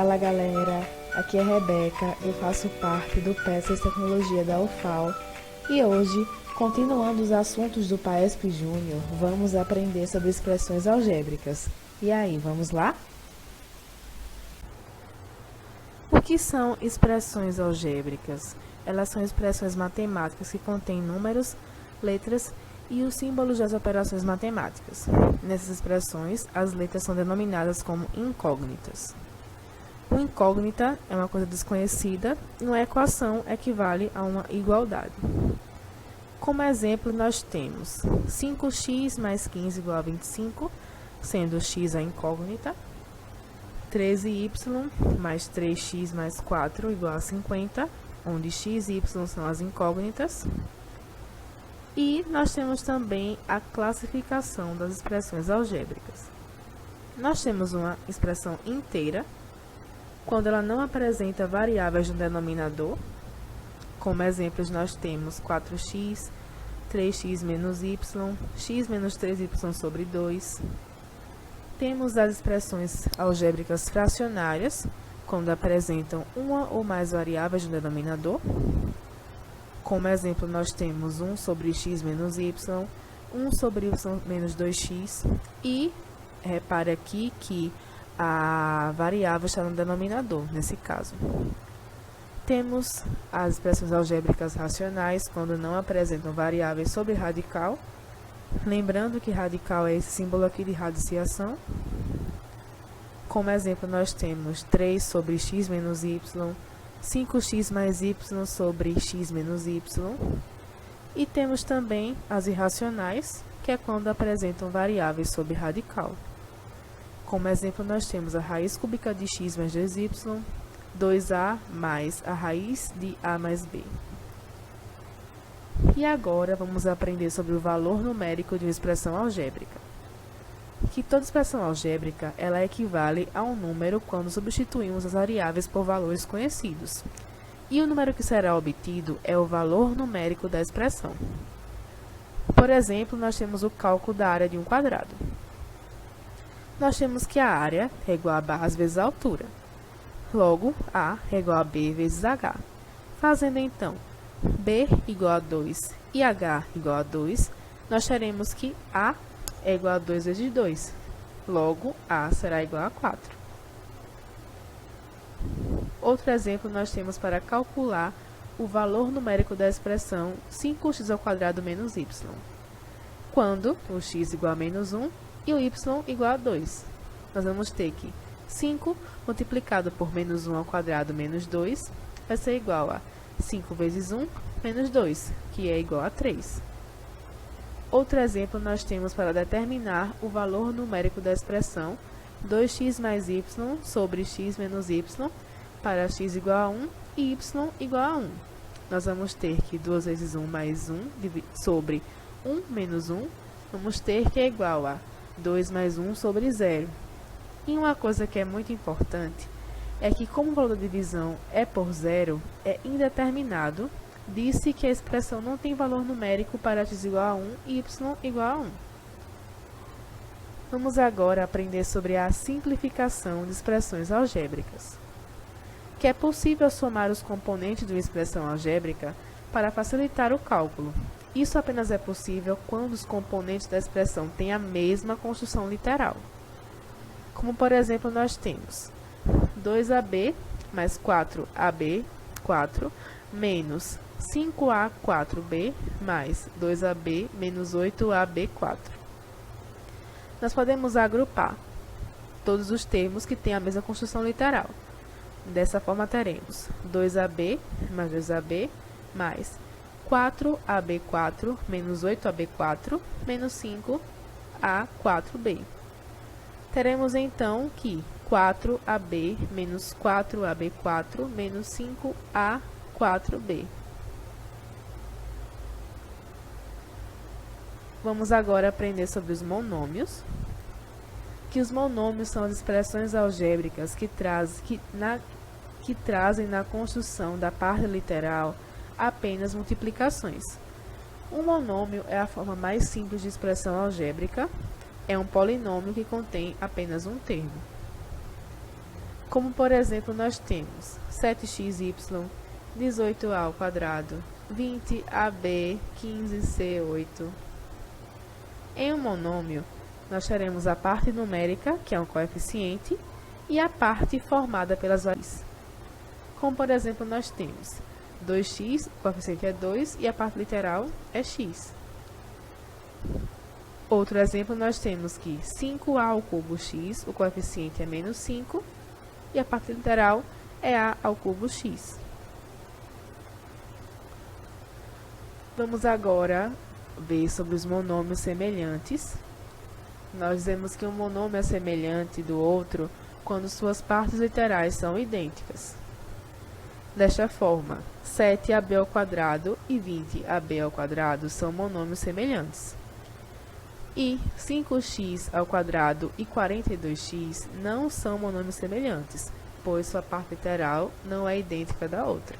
Fala galera, aqui é Rebeca, eu faço parte do Peças Tecnologia da UFAL e hoje, continuando os assuntos do PAESP Júnior, vamos aprender sobre expressões algébricas. E aí, vamos lá? O que são expressões algébricas? Elas são expressões matemáticas que contêm números, letras e os símbolos das operações matemáticas. Nessas expressões, as letras são denominadas como incógnitas. Uma incógnita é uma coisa desconhecida e uma equação equivale a uma igualdade. Como exemplo, nós temos 5x mais 15 igual a 25, sendo x a incógnita, 13y mais 3x mais 4 igual a 50, onde x e y são as incógnitas. E nós temos também a classificação das expressões algébricas. Nós temos uma expressão inteira, quando ela não apresenta variáveis no denominador. Como exemplos, nós temos 4x, 3x menos y, x menos 3y sobre 2. Temos as expressões algébricas fracionárias, quando apresentam uma ou mais variáveis no denominador. Como exemplo, nós temos 1 sobre x menos y, 1 sobre y menos 2x. E repare aqui que a variável está no denominador, nesse caso. Temos as expressões algébricas racionais, quando não apresentam variáveis sobre radical. Lembrando que radical é esse símbolo aqui de radiciação. Como exemplo, nós temos 3 sobre x menos y, 5x mais y sobre x menos y. E temos também as irracionais, que é quando apresentam variáveis sobre radical. Como exemplo, nós temos a raiz cúbica de x mais 2y, 2a mais a raiz de a mais b. E agora vamos aprender sobre o valor numérico de uma expressão algébrica. Que toda expressão algébrica ela equivale a um número quando substituímos as variáveis por valores conhecidos. E o número que será obtido é o valor numérico da expressão. Por exemplo, nós temos o cálculo da área de um quadrado. Nós temos que a área é igual a barras vezes a altura. Logo, A é igual a B vezes H. Fazendo então B igual a 2 e H igual a 2, nós teremos que A é igual a 2 vezes 2. Logo, A será igual a 4. Outro exemplo nós temos para calcular o valor numérico da expressão 5x² menos y, quando o x igual a menos 1 e o y igual a 2. Nós vamos ter que 5 multiplicado por menos 1 ao quadrado menos 2 vai ser igual a 5 vezes 1 menos 2, que é igual a 3. Outro exemplo nós temos para determinar o valor numérico da expressão 2x mais y sobre x menos y para x igual a 1 e y igual a 1. Nós vamos ter que 2 vezes 1 mais 1 sobre 1 menos 1, vamos ter que é igual a 2 mais 1 sobre 0. E uma coisa que é muito importante é que, como o valor da divisão é por zero, é indeterminado, disse que a expressão não tem valor numérico para x igual a 1 e y igual a 1. Vamos agora aprender sobre a simplificação de expressões algébricas. Que é possível somar os componentes de uma expressão algébrica para facilitar o cálculo. Isso apenas é possível quando os componentes da expressão têm a mesma construção literal. Como, por exemplo, nós temos 2ab mais 4ab, 4, menos 5a4b mais 2ab menos 8ab4. Nós podemos agrupar todos os termos que têm a mesma construção literal. Dessa forma, teremos 2ab mais 2ab mais 4ab4 menos 8ab4 menos 5a4b. Teremos então que 4ab menos 4ab4 menos 5a4b. Vamos agora aprender sobre os monômios. Que os monômios são as expressões algébricas que trazem na construção da parte literal apenas multiplicações. Um monômio é a forma mais simples de expressão algébrica. É um polinômio que contém apenas um termo. Como, por exemplo, nós temos 7xy, 18a ao quadrado, 20ab, 15c8. Em um monômio, nós teremos a parte numérica, que é um coeficiente, e a parte formada pelas variáveis. Como, por exemplo, nós temos 2x, o coeficiente é 2, e a parte literal é x. Outro exemplo, nós temos que 5a ao cubo x, o coeficiente é menos 5, e a parte literal é a ao cubo x. Vamos agora ver sobre os monômios semelhantes. Nós dizemos que um monômio é semelhante do outro quando suas partes literais são idênticas. Desta forma, 7ab ao quadrado e 20ab ao quadrado são monômios semelhantes. E 5x ao quadrado e 42x não são monômios semelhantes, pois sua parte literal não é idêntica da outra.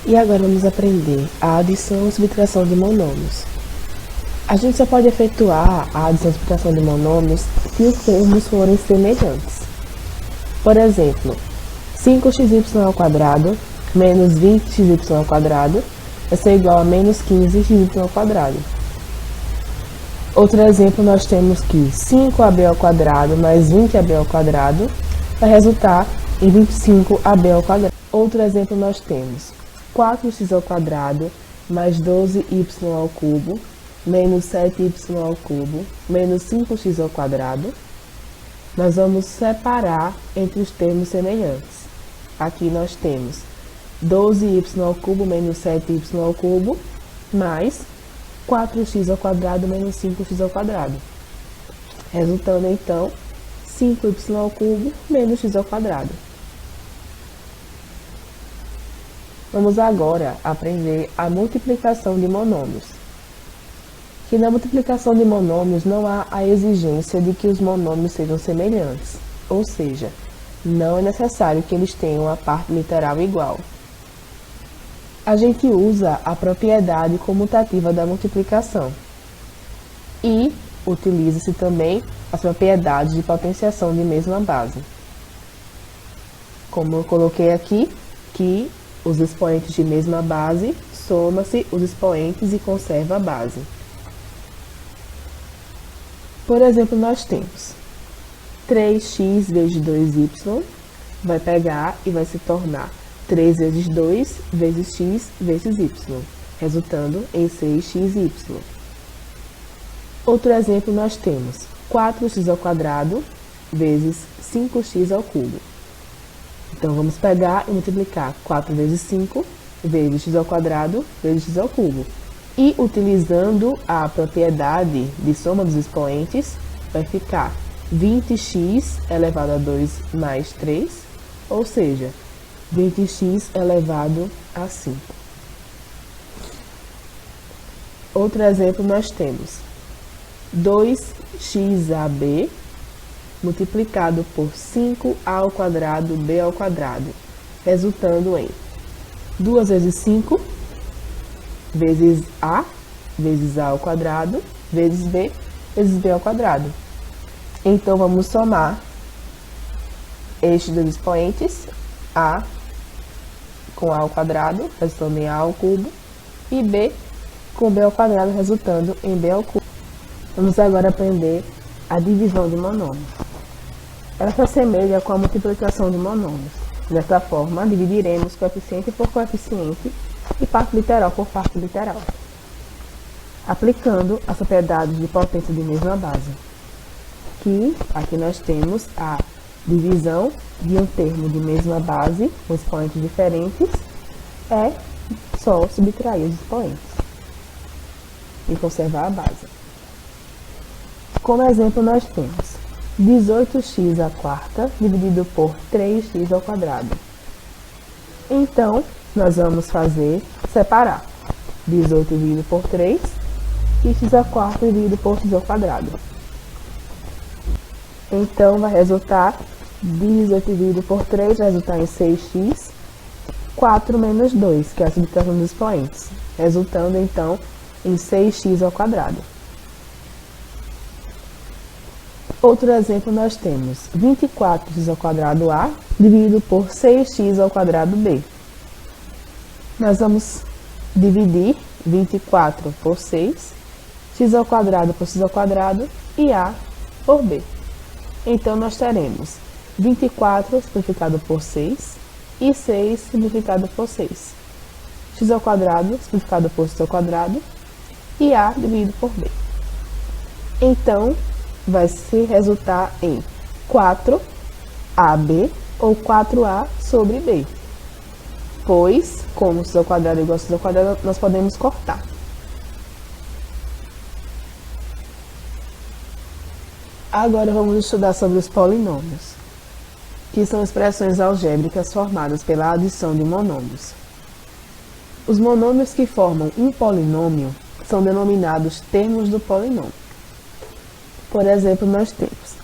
E agora vamos aprender a adição e subtração de monômios. A gente só pode efetuar a adição e subtração de monômios se os termos forem semelhantes. Por exemplo, 5xy ao quadrado menos 20xy ao quadrado vai ser igual a menos 15xy ao quadrado. Outro exemplo, nós temos que 5ab ao quadrado mais 20ab ao quadrado vai resultar em 25ab ao quadrado. Outro exemplo, nós temos 4x ao quadrado mais 12y ao cubo menos 7y ao cubo menos 5x ao quadrado. Nós vamos separar entre os termos semelhantes. Aqui nós temos 12y ao cubo menos 7y ao cubo mais 4x ao quadrado menos 5x ao quadrado, resultando então 5y ao cubo menos x ao quadrado. Vamos agora aprender a multiplicação de monômios. Que na multiplicação de monômios não há a exigência de que os monômios sejam semelhantes, ou seja, não é necessário que eles tenham a parte literal igual. A gente usa a propriedade comutativa da multiplicação e utiliza-se também as propriedades de potenciação de mesma base. Como eu coloquei aqui, que os expoentes de mesma base soma-se os expoentes e conserva a base. Por exemplo, nós temos 3x vezes 2y vai pegar e vai se tornar 3 vezes 2 vezes x vezes y, resultando em 6xy. Outro exemplo, nós temos 4x ao quadrado vezes 5x ao cubo. Então, vamos pegar e multiplicar 4 vezes 5 vezes x ao quadrado vezes x ao cubo. E, utilizando a propriedade de soma dos expoentes, vai ficar 20x elevado a 2 mais 3, ou seja, 20x elevado a 5. Outro exemplo, nós temos 2xab multiplicado por 5a ao quadrado b ao quadrado, resultando em 2 vezes 5 vezes a ao quadrado vezes b ao quadrado. Então, vamos somar estes dois expoentes, a com a ao quadrado, resultando em a ao cubo, e b com b ao quadrado, resultando em b ao cubo. Vamos agora aprender a divisão de monômios. Ela se assemelha com a multiplicação de monômios. Dessa forma, dividiremos coeficiente por coeficiente e parte literal por parte literal, aplicando as propriedades de potência de mesma base. Que aqui nós temos a divisão de um termo de mesma base com expoentes diferentes, é só subtrair os expoentes e conservar a base. Como exemplo, nós temos 18x à quarta dividido por 3x ao quadrado. Então, nós vamos separar 18 dividido por 3 e x à quarta dividido por x ao quadrado. Então, vai resultar 18 dividido por 3 vai resultar em 6x, 4 menos 2, que é a subtração dos expoentes, resultando então em 6x ao quadrado. Outro exemplo, nós temos 24x ao quadrado A dividido por 6x ao quadrado B. Nós vamos dividir 24 por 6, x ao quadrado por x ao quadrado e A por B. Então, nós teremos 24 simplificado por 6 e 6 simplificado por 6. X ao quadrado simplificado por x ao quadrado e A dividido por B. Então, vai se resultar em 4AB ou 4A sobre B. Pois, como x ao quadrado é igual a x ao quadrado, nós podemos cortar. Agora vamos estudar sobre os polinômios, que são expressões algébricas formadas pela adição de monômios. Os monômios que formam um polinômio são denominados termos do polinômio. Por exemplo, nós temos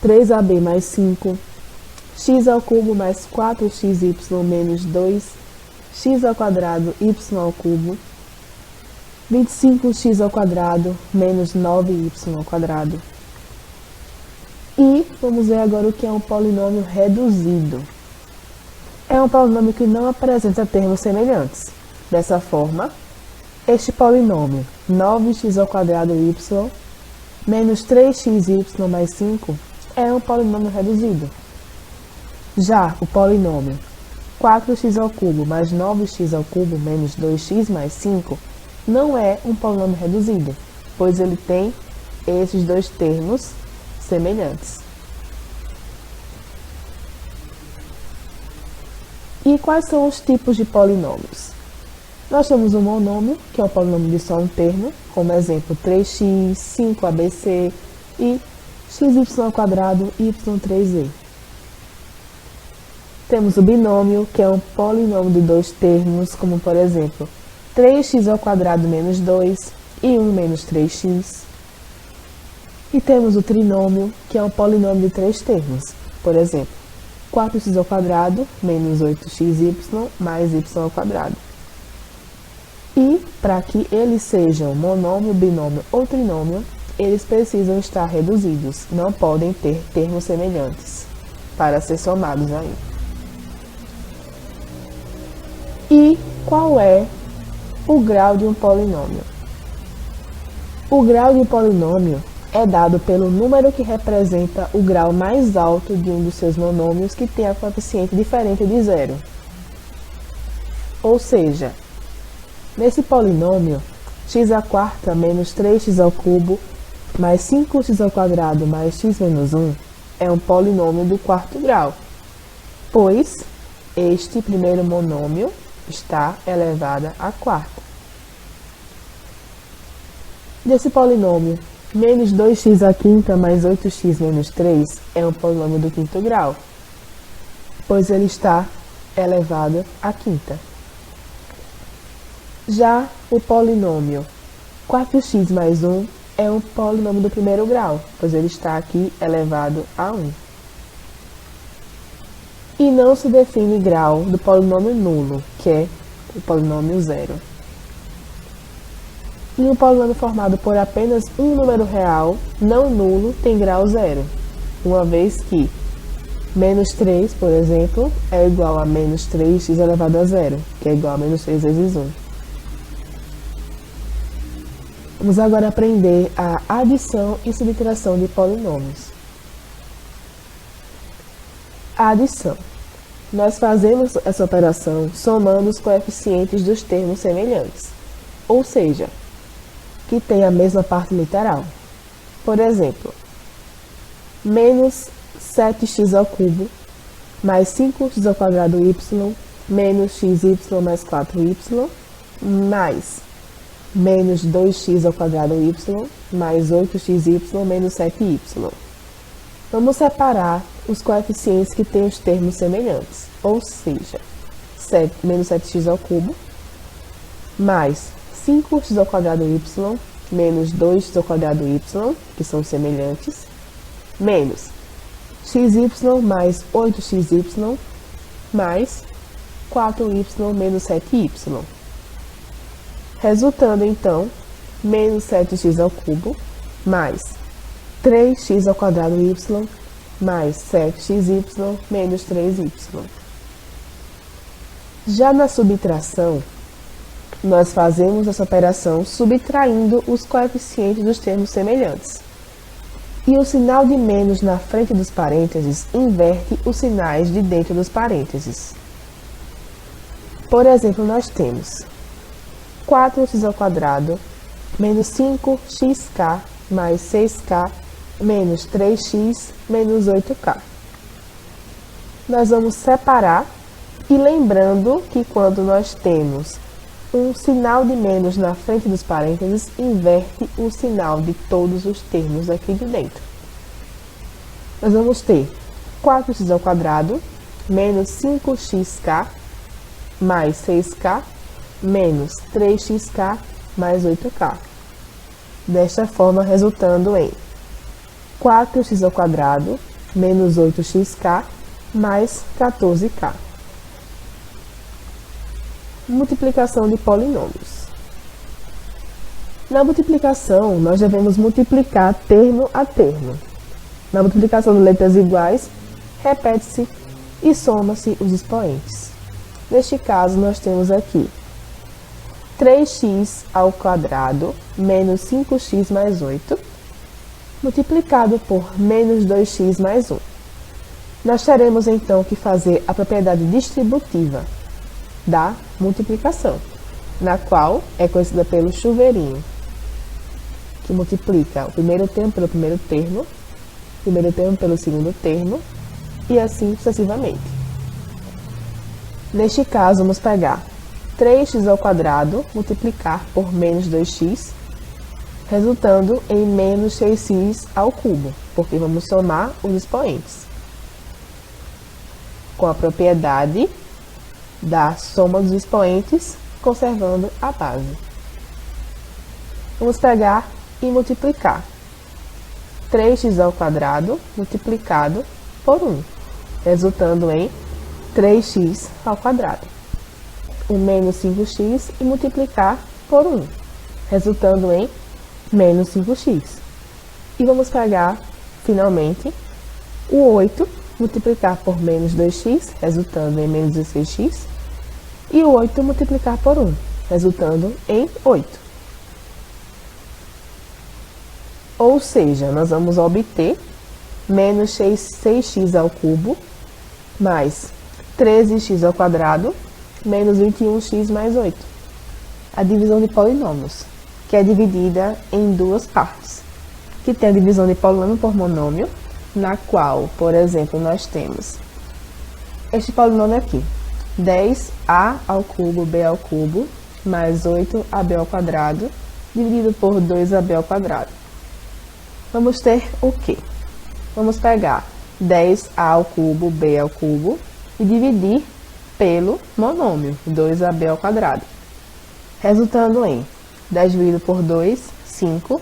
3AB mais 5, x ao cubo mais 4xy menos 2, x ao quadrado y ao cubo, 25x ao quadrado menos 9y ao quadrado. E vamos ver agora o que é um polinômio reduzido. É um polinômio que não apresenta termos semelhantes. Dessa forma, este polinômio 9x ao quadrado y menos 3xy mais 5 é um polinômio reduzido. Já o polinômio 4x ao cubo mais 9x ao cubo menos 2x mais 5 não é um polinômio reduzido, pois ele tem esses dois termos semelhantes. E quais são os tipos de polinômios? Nós temos um monômio, que é um polinômio de só um termo, como exemplo 3x, 5abc e xy ao quadrado y3e. Temos o binômio, que é um polinômio de dois termos, como por exemplo 3x ao quadrado menos 2 e 1 menos 3x. E temos o trinômio, que é um polinômio de três termos, por exemplo 4x ao quadrado menos 8xy mais y ao quadrado. E, para que eles sejam monômio, binômio ou trinômio, eles precisam estar reduzidos, não podem ter termos semelhantes para ser somados aí. E qual é o grau de um polinômio? O grau de um polinômio é dado pelo número que representa o grau mais alto de um dos seus monômios que tenha coeficiente diferente de zero. Ou seja, nesse polinômio, x à quarta menos 3x ao cubo mais 5x ao quadrado mais x menos 1 é um polinômio do quarto grau, pois este primeiro monômio está elevado à quarta. Desse polinômio, menos 2x à quinta mais 8x menos 3 é um polinômio do quinto grau, pois ele está elevado à quinta. Já o polinômio 4x mais 1 é um polinômio do primeiro grau, pois ele está aqui elevado a 1. E não se define grau do polinômio nulo, que é o polinômio zero. E um polinômio formado por apenas um número real, não nulo, tem grau zero, uma vez que menos 3, por exemplo, é igual a menos 3x elevado a zero, que é igual a menos 3 vezes 1. Vamos agora aprender a adição e subtração de polinômios. A adição. Nós fazemos essa operação somando os coeficientes dos termos semelhantes, ou seja, que tem a mesma parte literal. Por exemplo, menos 7x ao cubo mais 5x ao quadrado y menos xy mais 4y mais menos 2x ao quadrado y mais 8xy menos 7y. Vamos separar os coeficientes que têm os termos semelhantes, ou seja, menos 7x ao cubo mais 5x ao quadrado y menos 2x ao quadrado y, que são semelhantes, menos xy mais 8xy mais 4y menos 7y. Resultando, então, menos 7x ao cubo mais 3x ao quadrado y mais 7xy menos 3y. Já na subtração, nós fazemos essa operação subtraindo os coeficientes dos termos semelhantes. E o sinal de menos na frente dos parênteses inverte os sinais de dentro dos parênteses. Por exemplo, nós temos 4x ao quadrado menos 5xk mais 6k menos 3x menos 8k. Nós vamos separar e lembrando que quando nós temos um sinal de menos na frente dos parênteses, inverte o sinal de todos os termos aqui de dentro. Nós vamos ter 4x ao quadrado menos 5xk mais 6k menos 3xk mais 8k. Desta forma, resultando em 4x ao quadrado menos 8xk mais 14k. Multiplicação de polinômios. Na multiplicação, nós devemos multiplicar termo a termo. Na multiplicação de letras iguais, repete-se e soma-se os expoentes. Neste caso, nós temos aqui 3x ao quadrado menos 5x mais 8, multiplicado por menos 2x mais 1. Nós teremos, então, que fazer a propriedade distributiva da multiplicação, na qual é conhecida pelo chuveirinho, que multiplica o primeiro termo pelo primeiro termo, o primeiro termo pelo segundo termo, e assim sucessivamente. Neste caso, vamos pegar 3x ao quadrado, multiplicar por menos 2x, resultando em menos 6x ao cubo, porque vamos somar os expoentes, com a propriedade da soma dos expoentes, conservando a base. Vamos pegar e multiplicar 3x ao quadrado multiplicado por 1, resultando em 3x ao quadrado. O menos 5x e multiplicar por 1, resultando em menos 5x. E vamos pegar, finalmente, o 8, multiplicar por menos 2x, resultando em menos 16x, e o 8 multiplicar por 1, resultando em 8. Ou seja, nós vamos obter menos 6x ao cubo, mais 13x ao quadrado, menos 21x mais 8. A divisão de polinômios, que é dividida em duas partes, que tem a divisão de polinômio por monômio, na qual, por exemplo, nós temos este polinômio aqui, 10a ao cubo b ao cubo, mais 8ab ao quadrado, dividido por 2ab ao quadrado. Vamos ter o quê? Vamos pegar 10a ao cubo b ao cubo e dividir pelo monômio, 2ab ao quadrado, resultando em 10 dividido por 2, 5,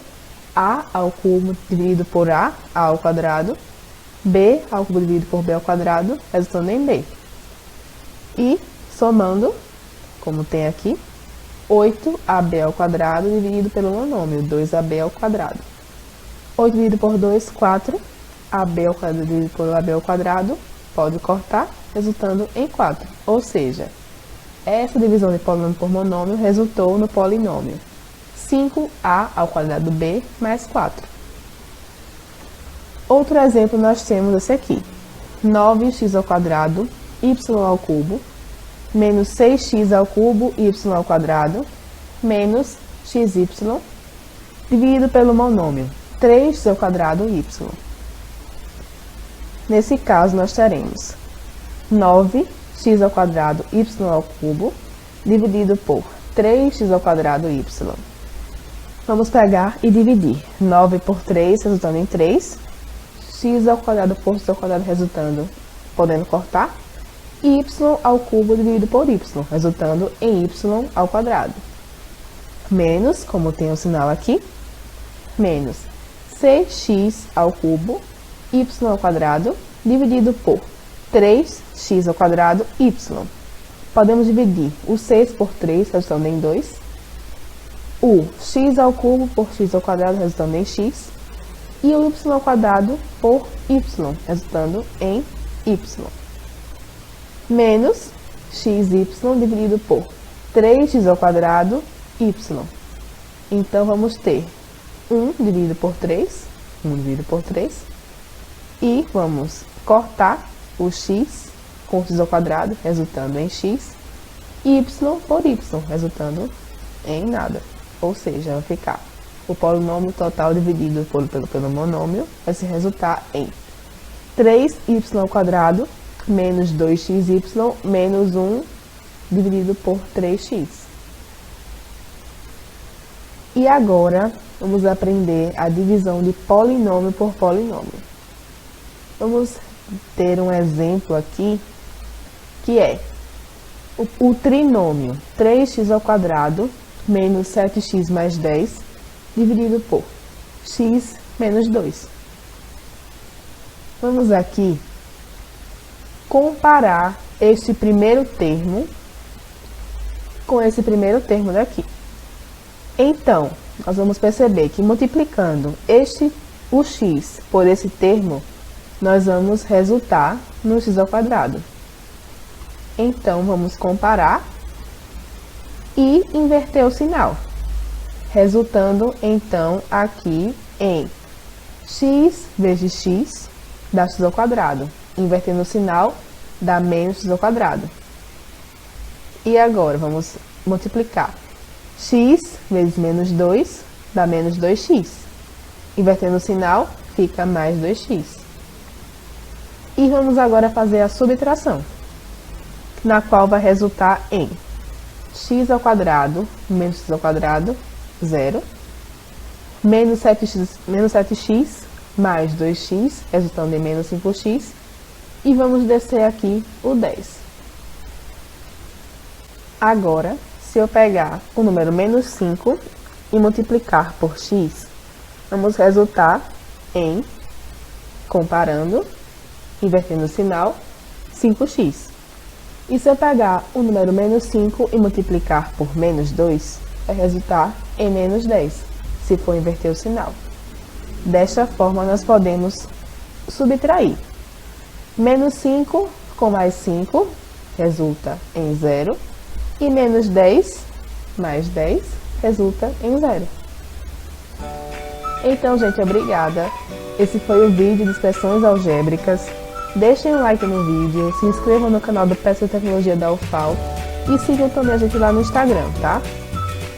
a ao cubo dividido por a ao quadrado, b ao cubo dividido por b ao quadrado, resultando em b. E somando, como tem aqui, 8ab ao quadrado dividido pelo monômio, 2ab ao quadrado. 8 dividido por 2, 4, ab ao quadrado dividido por ab ao quadrado, pode cortar, resultando em 4. Ou seja, essa divisão de polinômio por monômio resultou no polinômio 5a ao quadrado b mais 4. Outro exemplo nós temos esse aqui, 9x ao quadrado y ao cubo, menos 6x ao cubo y ao quadrado, menos xy, dividido pelo monômio 3x ao quadrado y. Nesse caso, nós teremos 9x ao quadrado y ao cubo, dividido por 3x ao quadrado y. Vamos pegar e dividir 9 por 3, resultando em 3, x ao quadrado por x ao quadrado, resultando, podendo cortar, e y ao cubo dividido por y, resultando em y ao quadrado. Menos, como tem o sinal aqui, menos 6x ao cubo, y ao quadrado, dividido por 3x ao quadrado, y. Podemos dividir o 6 por 3, resultando em 2, o x ao cubo por x ao quadrado, resultando em x, e o y² por y, resultando em y. Menos xy dividido por 3x² y. Então, vamos ter 1 dividido por 3, 1 dividido por 3, e vamos cortar o x com o x², resultando em x, e y por y, resultando em nada. Ou seja, vai ficar o polinômio total dividido pelo monômio, vai se resultar em 3y² menos 2xy menos 1 dividido por 3x. E agora, vamos aprender a divisão de polinômio por polinômio. Vamos ter um exemplo aqui, que é o trinômio 3x² menos 7x mais 10 dividido por x menos 2. Vamos aqui comparar este primeiro termo com esse primeiro termo daqui. Então, nós vamos perceber que multiplicando o x por esse termo, nós vamos resultar no x². Então, vamos comparar e inverter o sinal, resultando, então, aqui em x vezes x dá x². Invertendo o sinal, dá menos x². E agora, vamos multiplicar. X vezes menos 2 dá menos 2x. Invertendo o sinal, fica mais 2x. E vamos agora fazer a subtração, na qual vai resultar em x² menos x², 0. Menos 7x mais 2x, resultando em menos 5x. E vamos descer aqui o 10. Agora, se eu pegar o número menos 5 e multiplicar por x, vamos resultar em, comparando, invertendo o sinal, 5x. E se eu pegar o número menos 5 e multiplicar por menos 2, vai resultar em menos 10, se for inverter o sinal. Desta forma, nós podemos subtrair. Menos 5 com mais 5 resulta em 0. E menos 10 mais 10 resulta em 0. Então, gente, obrigada. Esse foi o vídeo de expressões algébricas. Deixem um like no vídeo, se inscrevam no canal do PET Tecnologia da UFAL e sigam também a gente lá no Instagram, tá?